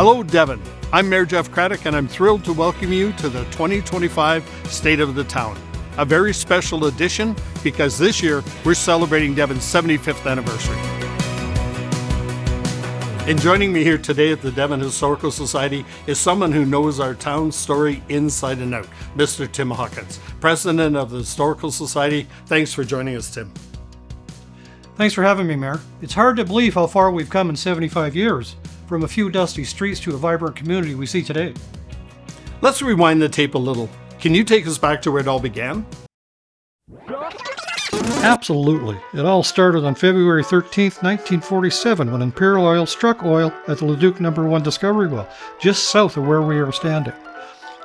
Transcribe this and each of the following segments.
Hello, Devon. I'm Mayor Jeff Craddock, and I'm thrilled to welcome you to the 2025 State of the Town. A very special edition because this year we're celebrating Devon's 75th anniversary. And joining me here today at the Devon Historical Society is someone who knows our town's story inside and out, Mr. Tim Hawkins, President of the Historical Society. Thanks for joining us, Tim. Thanks for having me, Mayor. It's hard to believe how far we've come in 75 years, from a few dusty streets to a vibrant community we see today. Let's rewind the tape a little. Can you take us back to where it all began? Absolutely. It all started on February 13th, 1947, when Imperial Oil struck oil at the Leduc No. 1 discovery well, just south of where we are standing.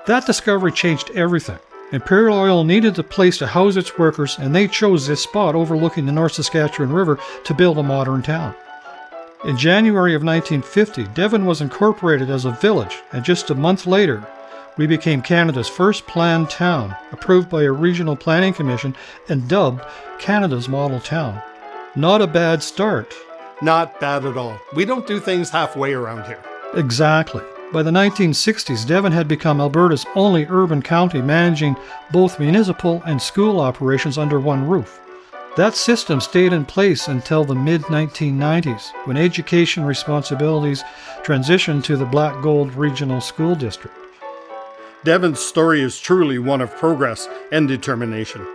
That discovery changed everything. Imperial Oil needed a place to house its workers, and they chose this spot overlooking the North Saskatchewan River to build a modern town. In January of 1950, Devon was incorporated as a village, and just a month later, we became Canada's first planned town, approved by a regional planning commission and dubbed Canada's model town. Not a bad start. Not bad at all. We don't do things halfway around here. Exactly. By the 1960s, Devon had become Alberta's only urban county, managing both municipal and school operations under one roof. That system stayed in place until the mid-1990s, when education responsibilities transitioned to the Black Gold Regional School District. Devon's story is truly one of progress and determination.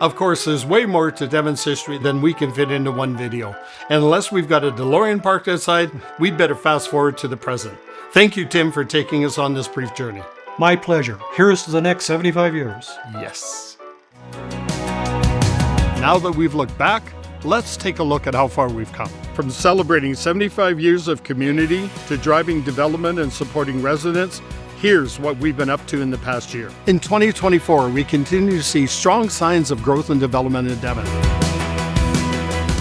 Of course, there's way more to Devon's history than we can fit into one video. And unless we've got a DeLorean parked outside, we'd better fast forward to the present. Thank you, Tim, for taking us on this brief journey. My pleasure. Here's to the next 75 years. Yes. Now that we've looked back, let's take a look at how far we've come. From celebrating 75 years of community to driving development and supporting residents, here's what we've been up to in the past year. In 2024, we continue to see strong signs of growth and development in Devon,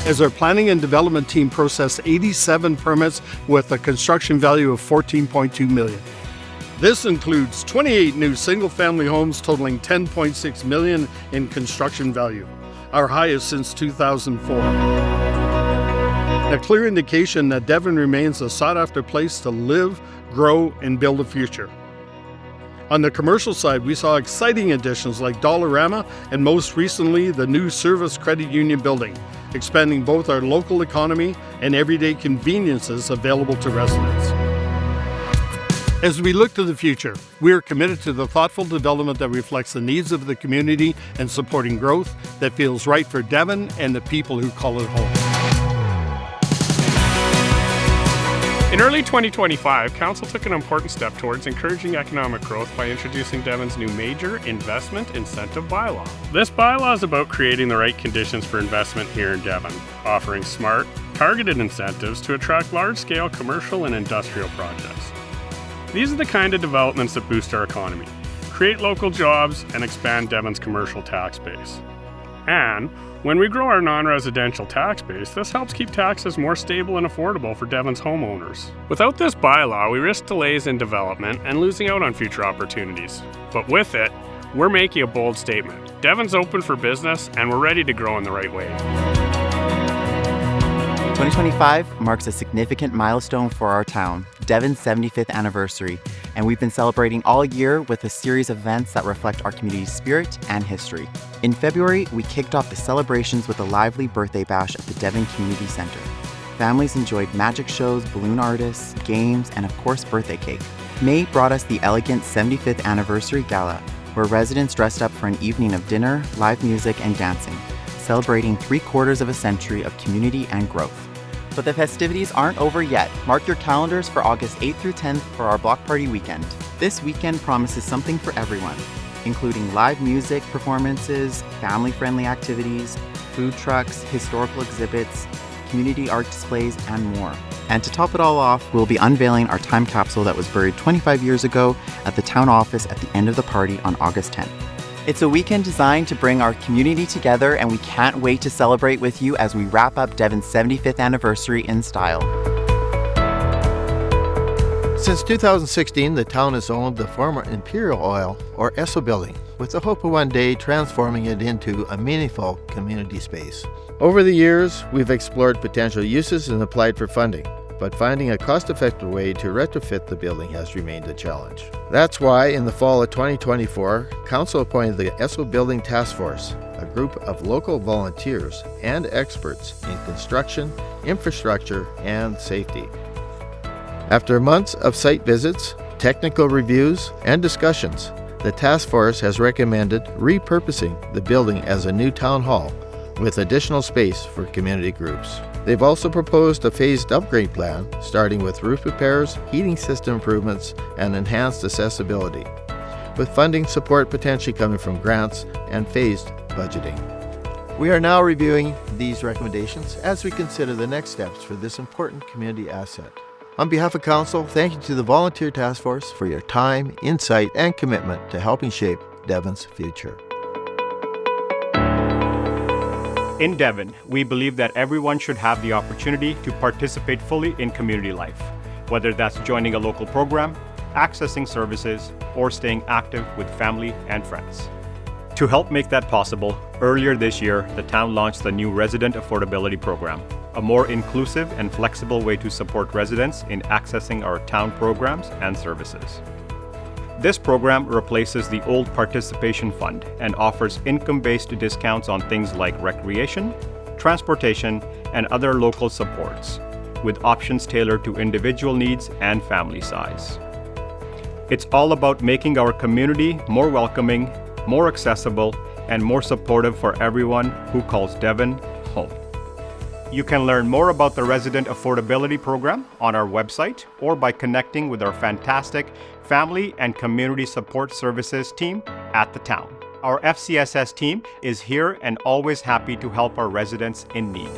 as our planning and development team processed 87 permits with a construction value of $14.2 million. This includes 28 new single-family homes totaling $10.6 million in construction value, our highest since 2004. A clear indication that Devon remains a sought-after place to live, grow, and build a future. On the commercial side, we saw exciting additions like Dollarama and most recently the new Service Credit Union building, expanding both our local economy and everyday conveniences available to residents. As we look to the future, we are committed to the thoughtful development that reflects the needs of the community and supporting growth that feels right for Devon and the people who call it home. In early 2025, Council took an important step towards encouraging economic growth by introducing Devon's new major investment incentive bylaw. This bylaw is about creating the right conditions for investment here in Devon, offering smart, targeted incentives to attract large-scale commercial and industrial projects. These are the kind of developments that boost our economy, create local jobs, and expand Devon's commercial tax base. And when we grow our non-residential tax base, this helps keep taxes more stable and affordable for Devon's homeowners. Without this bylaw, we risk delays in development and losing out on future opportunities. But with it, we're making a bold statement. Devon's open for business, and we're ready to grow in the right way. 2025 marks a significant milestone for our town, Devon's 75th anniversary, and we've been celebrating all year with a series of events that reflect our community's spirit and history. In February, we kicked off the celebrations with a lively birthday bash at the Devon Community Center. Families enjoyed magic shows, balloon artists, games, and of course, birthday cake. May brought us the elegant 75th anniversary gala, where residents dressed up for an evening of dinner, live music, and dancing, celebrating 3/4 of a century of community and growth. But the festivities aren't over yet. Mark your calendars for August 8th through 10th for our Block Party weekend. This weekend promises something for everyone, including live music performances, family-friendly activities, food trucks, historical exhibits, community art displays, and more. And to top it all off, we'll be unveiling our time capsule that was buried 25 years ago at the town office at the end of the party on August 10th. It's a weekend designed to bring our community together, and we can't wait to celebrate with you as we wrap up Devon's 75th anniversary in style. Since 2016, the town has owned the former Imperial Oil, or Esso Building, with the hope of one day transforming it into a meaningful community space. Over the years, we've explored potential uses and applied for funding. but finding a cost-effective way to retrofit the building has remained a challenge. That's why, in the fall of 2024, Council appointed the Esso Building Task Force, a group of local volunteers and experts in construction, infrastructure, and safety. After months of site visits, technical reviews, and discussions, the task force has recommended repurposing the building as a new town hall with additional space for community groups. They've also proposed a phased upgrade plan, starting with roof repairs, heating system improvements, and enhanced accessibility, with funding support potentially coming from grants and phased budgeting. We are now reviewing these recommendations as we consider the next steps for this important community asset. On behalf of Council, thank you to the Volunteer Task Force for your time, insight, and commitment to helping shape Devon's future. In Devon, we believe that everyone should have the opportunity to participate fully in community life, whether that's joining a local program, accessing services, or staying active with family and friends. To help make that possible, earlier this year, the town launched the new Resident Affordability Program, a more inclusive and flexible way to support residents in accessing our town programs and services. This program replaces the old participation fund and offers income-based discounts on things like recreation, transportation, and other local supports, with options tailored to individual needs and family size. It's all about making our community more welcoming, more accessible, and more supportive for everyone who calls Devon home. You can learn more about the Resident Affordability Program on our website or by connecting with our fantastic Family and Community Support Services team at the town. Our FCSS team is here and always happy to help our residents in need.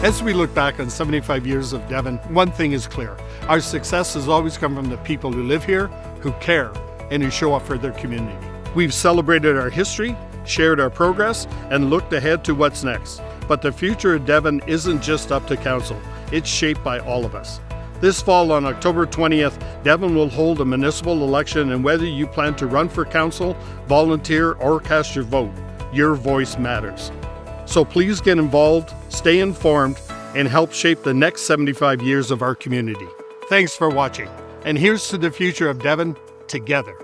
As we look back on 75 years of Devon, one thing is clear. Our success has always come from the people who live here, who care, and who show up for their community. We've celebrated our history, shared our progress, and looked ahead to what's next. But the future of Devon isn't just up to Council. It's shaped by all of us. This fall on October 20th, Devon will hold a municipal election, and whether you plan to run for council, volunteer, or cast your vote, your voice matters. So please get involved, stay informed, and help shape the next 75 years of our community. Thanks for watching, and here's to the future of Devon together.